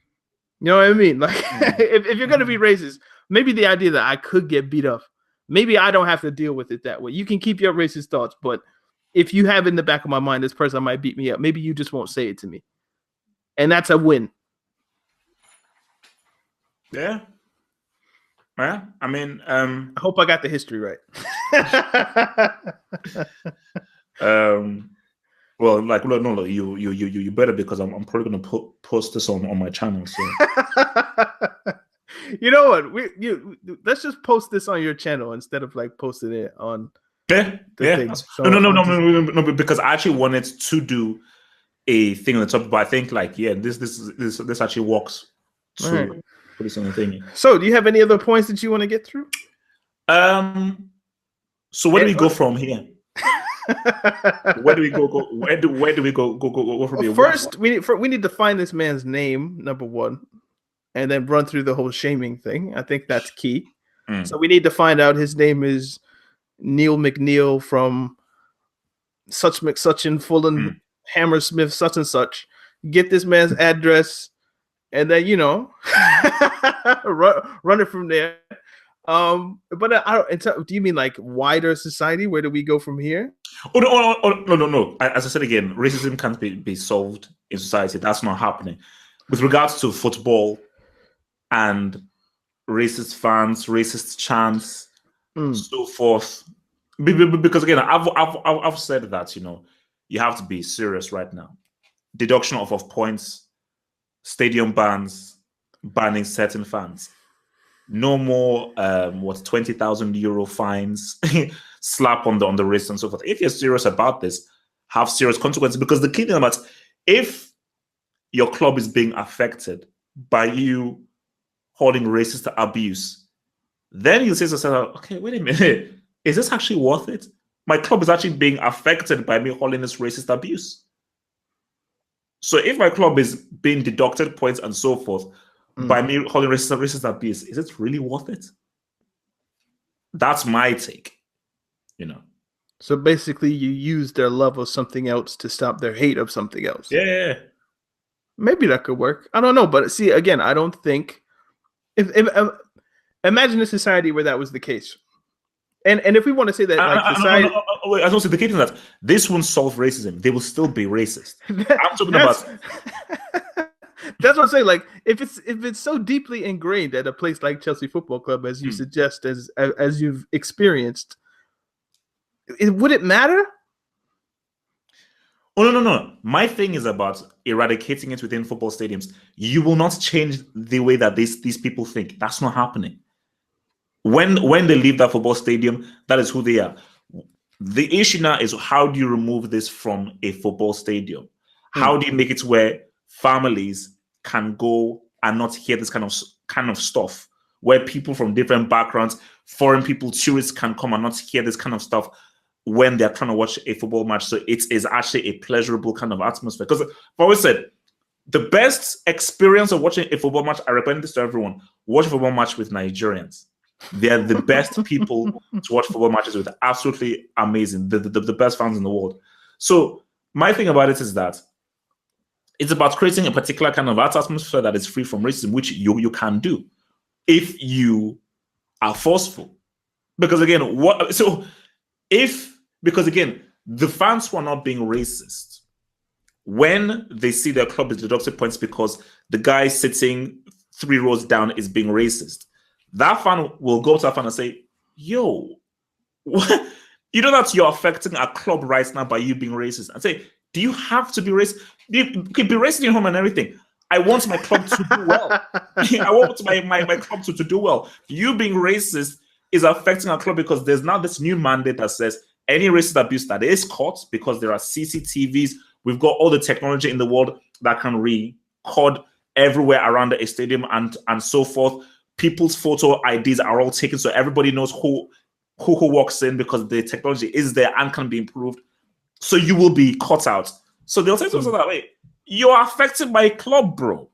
know what I mean? Like, if you're going to be racist, maybe the idea that I could get beat up, maybe I don't have to deal with it that way. You can keep your racist thoughts, but if you have in the back of my mind, this person might beat me up, maybe you just won't say it to me. And that's a win. Yeah. Yeah. I mean, I hope I got the history right. Well, like, no, you better, because I'm probably gonna post this on my channel. So, you know what? Let's just post this on your channel instead of like posting it on. Things. So No, because I actually wanted to do a thing on the top, but I think like, yeah, this actually works to put this on the thing. So, do you have any other points that you want to get through? So where do we go from here? Where do we go? Where do we go from here? First, we need to find this man's name, number one, and then run through the whole shaming thing. I think that's key. So we need to find out his name is Neil McNeil from such McSuch and Fulham, Hammersmith, such and such. Get this man's address, and then run it from there. But do you mean like wider society? Where do we go from here? No. As I said again, racism can't be solved in society. That's not happening. With regards to football and racist fans, racist chants, so forth. Because again, I've said that you have to be serious right now. Deduction of points, stadium bans, banning certain fans. No more 20,000 euro fines, slap on the wrist and so forth. If you're serious about this, have serious consequences. Because the key thing about, if your club is being affected by you holding racist abuse, then you say to yourself, okay, wait a minute, is this actually worth it? My club is actually being affected by me holding this racist abuse. So if my club is being deducted points and so forth by me holding racist abuse, is it really worth it? That's my take, So basically, you use their love of something else to stop their hate of something else. Yeah. Maybe that could work. I don't know, but see, again, I don't think. If imagine a society where that was the case, and if we want to say that, like society, I don't say the case is that this won't solve racism. They will still be racist. I'm talking about. That's what I'm saying. Like, if it's so deeply ingrained at a place like Chelsea Football Club, as you suggest, as you've experienced, would it matter? Oh no. My thing is about eradicating it within football stadiums. You will not change the way that these people think. That's not happening. When they leave that football stadium, that is who they are. The issue now is, how do you remove this from a football stadium? How do you make it where families can go and not hear this kind of stuff, where people from different backgrounds, foreign people, tourists can come and not hear this kind of stuff when they're trying to watch a football match? So it is actually a pleasurable kind of atmosphere. Because I've always said, the best experience of watching a football match, I recommend this to everyone, watch a football match with Nigerians. They're the best people to watch football matches with. Absolutely amazing. The best fans in the world. So my thing about it is that it's about creating a particular kind of art atmosphere that is free from racism, which you can do if you are forceful. Because again, the fans who are not being racist, when they see their club is deducted points because the guy sitting 3 rows down is being racist, that fan will go to that fan and say, yo, what? You know that you're affecting a club right now by you being racist. And say, do you have to be racist? You can be racist in your home and everything. I want my club to do well. I want my club to do well. You being racist is affecting our club because there's now this new mandate that says any racist abuse that is caught, because there are CCTVs, we've got all the technology in the world that can record everywhere around a stadium and so forth. People's photo IDs are all taken, so everybody knows who walks in, because the technology is there and can be improved. So you will be caught out. So they'll say to us that way, you're affected my club, bro,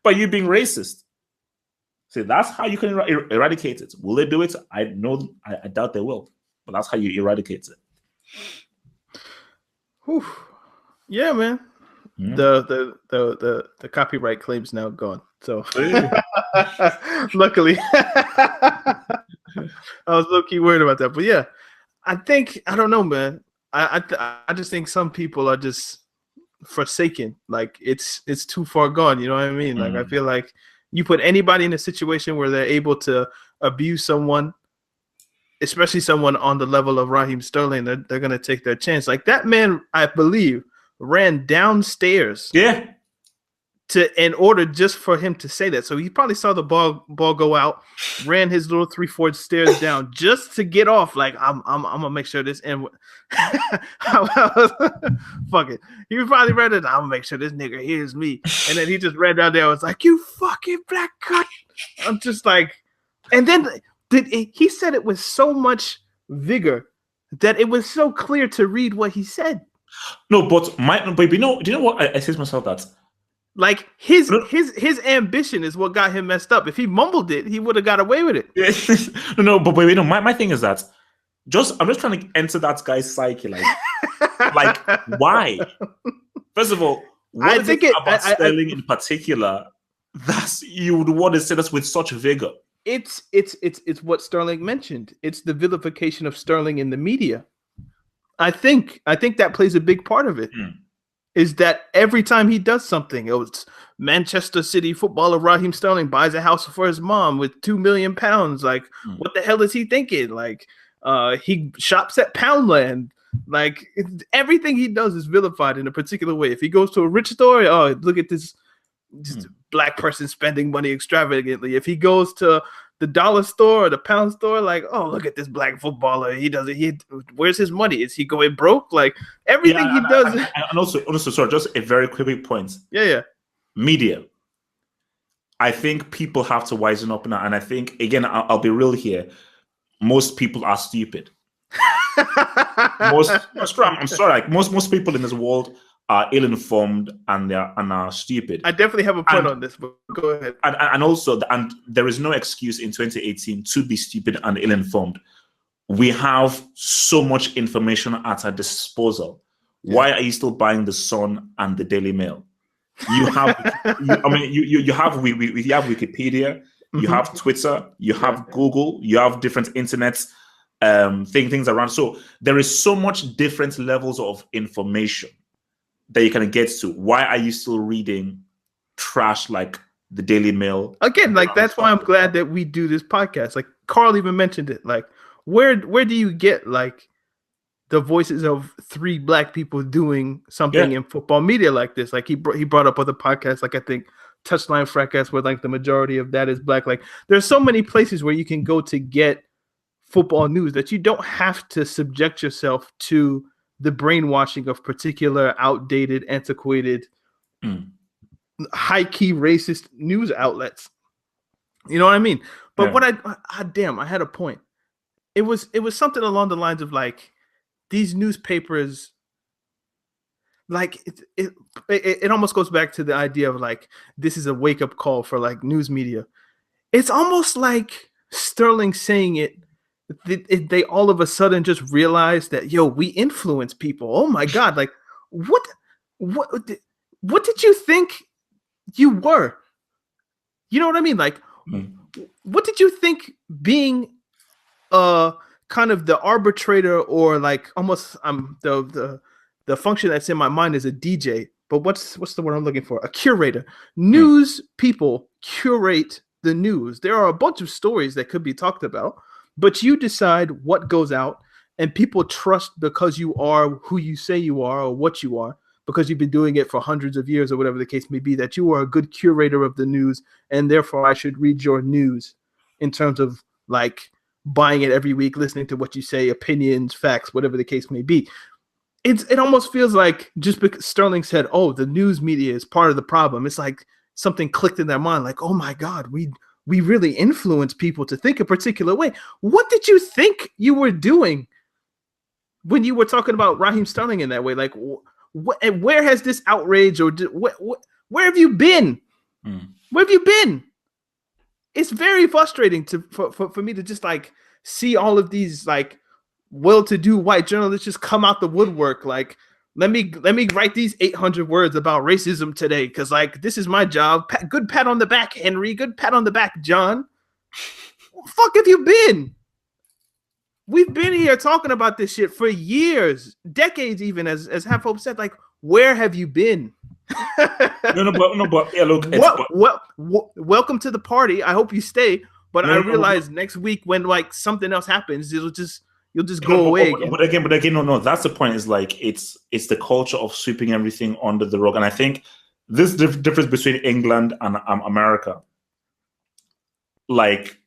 by you being racist. So that's how you can eradicate it. Will they do it? I doubt they will, but that's how you eradicate it. Whew. Yeah, man. The copyright claim's now gone. So luckily, I was low key worried about that. But yeah, I don't know, man. I just think some people are just forsaken. Like it's too far gone. You know what I mean? Like I feel like you put anybody in a situation where they're able to abuse someone, especially someone on the level of Raheem Sterling, they're gonna take their chance. Like that man, I believe, ran downstairs. Yeah. In order just for him to say that. So he probably saw the ball go out, ran his little 3-4 stairs down just to get off. Like I'm gonna make sure this end. Fuck it. He probably read it. I'm gonna make sure this nigga hears me. And then he just ran down there. I was like, you fucking black cunt. I'm just like, and then he said it with so much vigor that it was so clear to read what he said. No, but do you know what I say to myself that? Like his ambition is what got him messed up. If he mumbled it, he would have got away with it. No, but you know, my thing is that I'm just trying to enter that guy's psyche. Like why? First of all, what is it about Sterling in particular that you would want to say this with such vigor? It's what Sterling mentioned. It's the vilification of Sterling in the media. I think that plays a big part of it. Is that every time he does something, it's Manchester City footballer Raheem Sterling buys a house for his mom with £2 million. Like, what the hell is he thinking? Like, he shops at Poundland. Like, everything he does is vilified in a particular way. If he goes to a rich store, oh, look at this black person spending money extravagantly. If he goes to the dollar store or the pound store, like, oh, look at this black footballer. Where's his money? Is he going broke? Like everything he does. And also, sorry, just a very quick point. Yeah. Media. I think people have to wisen up now. And I think, again, I'll be real here. Most people are stupid. I'm sorry. Like most people in this world are ill-informed and are stupid. I definitely have a point on this, but go ahead. And also, there is no excuse in 2018 to be stupid and ill-informed. We have so much information at our disposal. Yeah. Why are you still buying the Sun and the Daily Mail? You have, you have Wikipedia, you have Twitter, you have Google, you have different internet things around. So there is so much different levels of information that you can get to. Why are you still reading trash like the Daily Mail? Again, like that's why I'm glad that we do this podcast. Like Carl even mentioned it. Like where do you get like the voices of 3 black people doing something in football media like this? Like he brought up other podcasts. Like I think Touchline Fracas, where like the majority of that is black. Like there's so many places where you can go to get football news that you don't have to subject yourself to the brainwashing of particular outdated, antiquated, high-key racist news outlets. You know what I mean? But what I had a point. It was something along the lines of like these newspapers, like it almost goes back to the idea of like this is a wake-up call for like news media. It's almost like Sterling saying it. They all of a sudden just realized that we influence people. Oh my God! Like what did you think you were? You know what I mean? Like what did you think being kind of the arbitrator or like almost the function that's in my mind is a DJ, but what's the word I'm looking for? A curator. News people curate the news. There are a bunch of stories that could be talked about. But you decide what goes out, and people trust because you are who you say you are or what you are, because you've been doing it for hundreds of years or whatever the case may be, that you are a good curator of the news, and therefore I should read your news in terms of like buying it every week, listening to what you say, opinions, facts, whatever the case may be. It almost feels like just because Sterling said, oh, the news media is part of the problem, it's like something clicked in their mind, like, oh my God, we really influence people to think a particular way. What did you think you were doing when you were talking about Raheem Sterling in that way? Like, where has this outrage or where have you been? Where have you been? It's very frustrating for me to just like see all of these like well-to-do white journalists just come out the woodwork, like let me write these 800 words about racism today, because like this is my job. Good pat on the back, Henry. Good pat on the back, John. Where the fuck have you been? We've been here talking about this shit for years, decades, even as Half Hope said. Like, where have you been? but yeah, look. Welcome to the party. I hope you stay. But I realize next week when like something else happens, you'll just go away again. But again, no. That's the point. Is like it's the culture of sweeping everything under the rug, and I think this difference between England and America, like,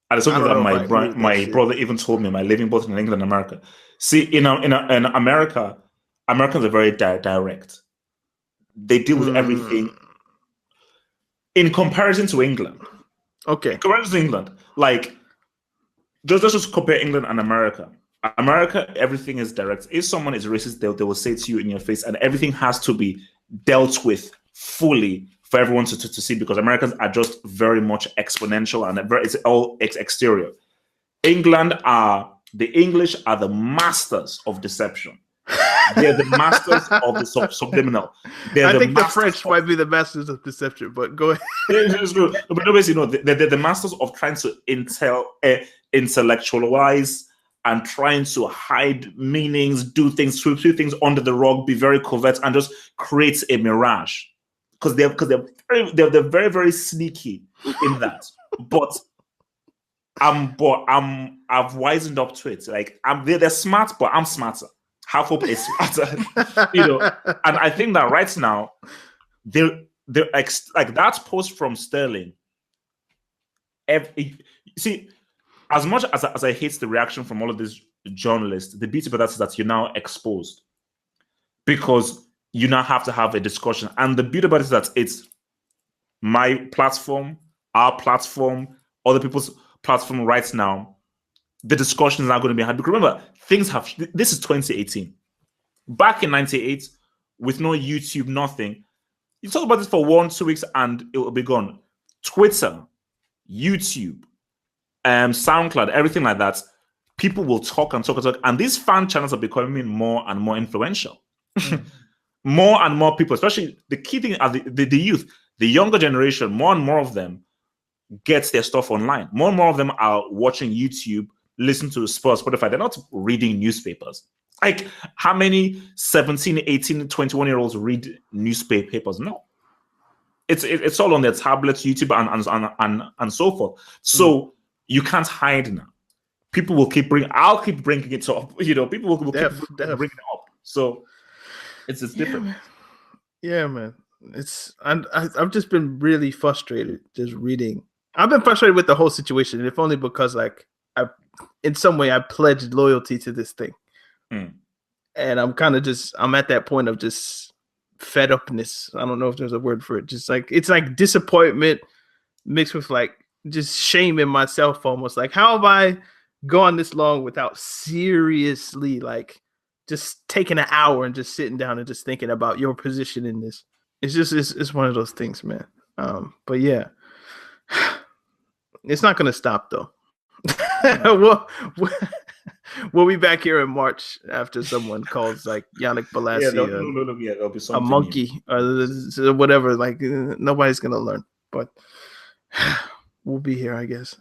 and it's something that my brother even told me. My living both in England and America. See, in America, Americans are very direct. They deal with everything. In comparison to England. Okay. Comparison to England, like, just compare England and America. America, everything is direct. If someone is racist, they will say to you in your face, and everything has to be dealt with fully for everyone to see, because Americans are just very much exponential and it's all exterior. The English are the masters of deception. They're the masters of the subliminal. I think the French might be the masters of deception, but go ahead. But basically, they're the masters of trying to intellectualize and trying to hide meanings, do things, sweep things under the rug, be very covert, and just create a mirage. Because they're very, very sneaky in that. But I've wisened up to it. Like, they're smart, but I'm smarter. Half Hope is smarter, and I think that right now they're like that post from Sterling. See, as much as I hate the reaction from all of these journalists, the beauty about that is that you're now exposed, because you now have to have a discussion. And the beauty about it is that it's my platform, our platform, other people's platform right now. The discussion is not going to be had. Because remember, this is 2018. Back in 98, with no YouTube, nothing, you talk about this for 1-2 weeks and it will be gone. Twitter, YouTube, SoundCloud, everything like that, people will talk and talk and talk. And these fan channels are becoming more and more influential. More and more people, especially the key thing are the youth, the younger generation, more and more of them gets their stuff online. More and more of them are watching YouTube, listen to Spotify. They're not reading newspapers. Like, how many 17, 18, 21-year-olds read newspapers? No. It's all on their tablets, YouTube, and so forth. So you can't hide now. People will I'll keep bringing it up. People will keep bringing it up. So it's different. Yeah, man. I've just been really frustrated just reading. I've been frustrated with the whole situation, if only because in some way I pledged loyalty to this thing. And I'm kind of I'm at that point of just fed upness. I don't know if there's a word for it. Just like, it's like disappointment mixed with like just shame in myself almost. Like, how have I gone this long without seriously like just taking an hour and just sitting down and just thinking about your position in this? It's one of those things, man. But yeah, it's not going to stop though. We'll be back here in March after someone calls like Yannick Bolasie there'll be a monkey or whatever. Like, nobody's gonna learn, but we'll be here, I guess.